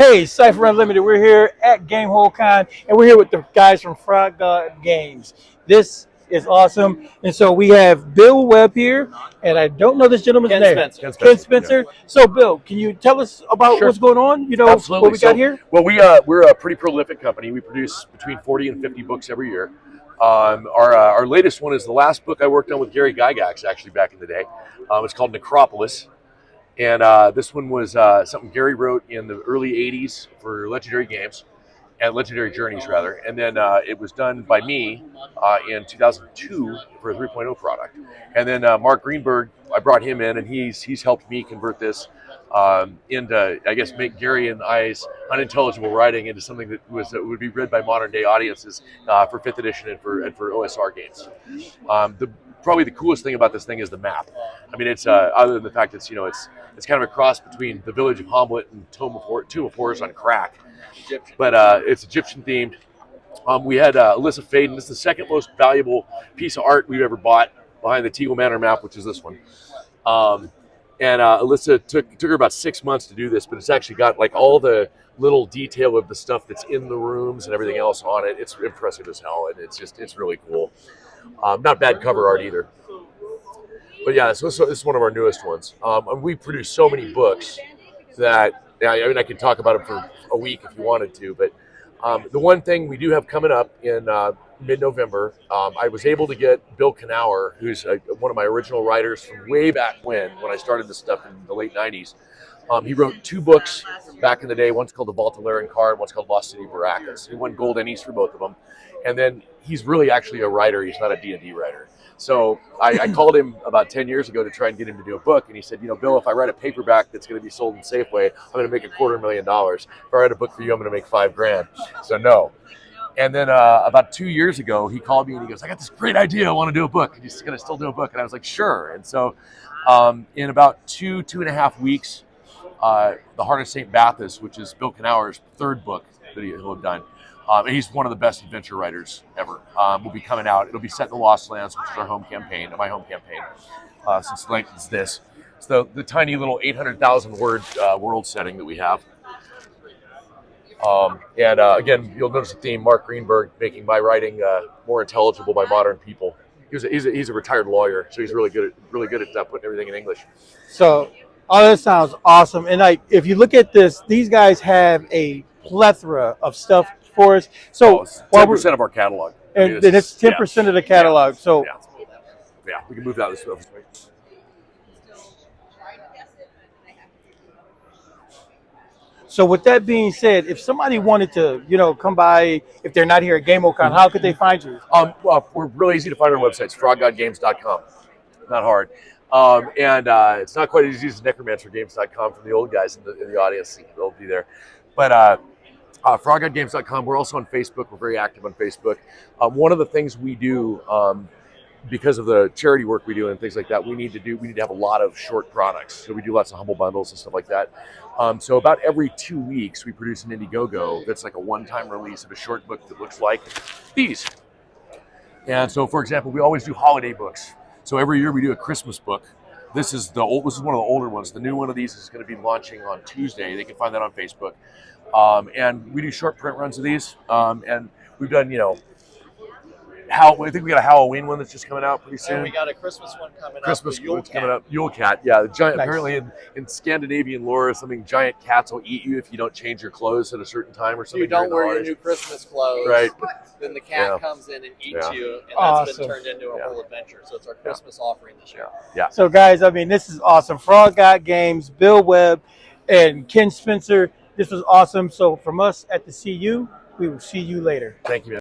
Hey, Cypher Unlimited, we're here at Gamehole Con, and we're here with the guys from Frog God Games. This is awesome. And so we have Bill Webb here, and I don't know this gentleman's name. Spencer. Ken Spencer. Yeah. So, Bill, can you tell us about what's going on? You know, Absolutely. what we got here? Well, we're a pretty prolific company. We produce between 40 and 50 books every year. Our latest one is the last book I worked on with Gary Gygax, actually, back in the day. It's called Necropolis. And this one was something Gary wrote in the early 80s for Legendary Games, and Legendary Journeys, rather. And then it was done by me in 2002 for a 3.0 product. And then Mark Greenberg, I brought him in, and he's helped me convert this into, I guess, make Gary and I's unintelligible writing into something that would be read by modern day audiences for 5th edition and for OSR games. Probably the coolest thing about this thing is the map. I mean, it's other than the fact it's it's kind of a cross between the village of Hamlet and Tomb of Horrors on crack, but it's Egyptian themed. We had Alyssa Faden. This is the second most valuable piece of art we've ever bought behind the Teagle Manor map, which is this one. And Alyssa took her about 6 months to do this, but it's actually got like all the little detail of the stuff that's in the rooms and everything else on it. It's impressive as hell, and it's really cool. Not bad cover art either. But yeah, so this is one of our newest ones. And we produce so many books that, I mean, I could talk about them for a week if you wanted to. But the one thing we do have coming up in mid-November, I was able to get Bill Knauer, who's one of my original writers from way back when I started this stuff in the late 90s. He wrote 2 books back in the day. One's called The Vault of Laren Carr, and one's called Lost City of Baracus. He won Gold Ennies for both of them. And then he's really actually a writer. He's not a D&D writer. So I called him about 10 years ago to try and get him to do a book. And he said, Bill, if I write a paperback that's going to be sold in Safeway, I'm going to make $250,000. If I write a book for you, I'm going to make $5,000. So no. And then about 2 years ago, he called me and he goes, I got this great idea. I want to do a book. Are you going to still do a book? And I was like, sure. And so in about 2.5 weeks, The Heart of St. Bathos, which is Bill Knauer's 3rd book that he'll have done. And he's one of the best adventure writers ever. Will be coming out. It'll be set in the Lost Lands, which is our home campaign, my home campaign. Since it's this. It's the tiny little 800,000 word world setting that we have. And again, you'll notice the theme: Mark Greenberg making my writing more intelligible by modern people. He's a retired lawyer, so he's really good at putting everything in English. So, all that sounds awesome. And if you look at this, these guys have a plethora of stuff for us. So 10% of our catalog. And then it's 10% of the catalog. So yeah, we can move that this way. So with that being said, if somebody wanted to, come by, if they're not here at Gamehole Con, how could they find you? Well, we're really easy to find on our website. It's froggodgames.com. Not hard. And it's not quite as easy as necromancergames.com from the old guys in the audience. They'll be there. But froggodgames.com. We're also on Facebook. We're very active on Facebook. One of the things we do, because of the charity work we do and things like that, we need to have a lot of short products. So we do lots of humble bundles and stuff like that. So about every 2 weeks, we produce an Indiegogo that's like a one-time release of a short book that looks like these. And so, for example, we always do holiday books. So every year we do a Christmas book. This is one of the older ones. The new one of these is going to be launching on Tuesday. They can find that on Facebook. And we do short print runs of these. And we've done, I think we got a Halloween one that's just coming out pretty soon. And we got a Christmas one coming up. Christmas one's coming up. Yule Cat, yeah. The giant. Nice. Apparently, in Scandinavian lore, something giant cats will eat you if you don't change your clothes at a certain time or something. If you don't wear your new Christmas clothes, right? Then the cat comes in and eats you, and that's been turned into a whole adventure. So it's our Christmas offering this year. Yeah. So guys, I mean, this is awesome. Frog God Games, Bill Webb, and Ken Spencer. This was awesome. So from us at the CU, we will see you later. Thank you, man.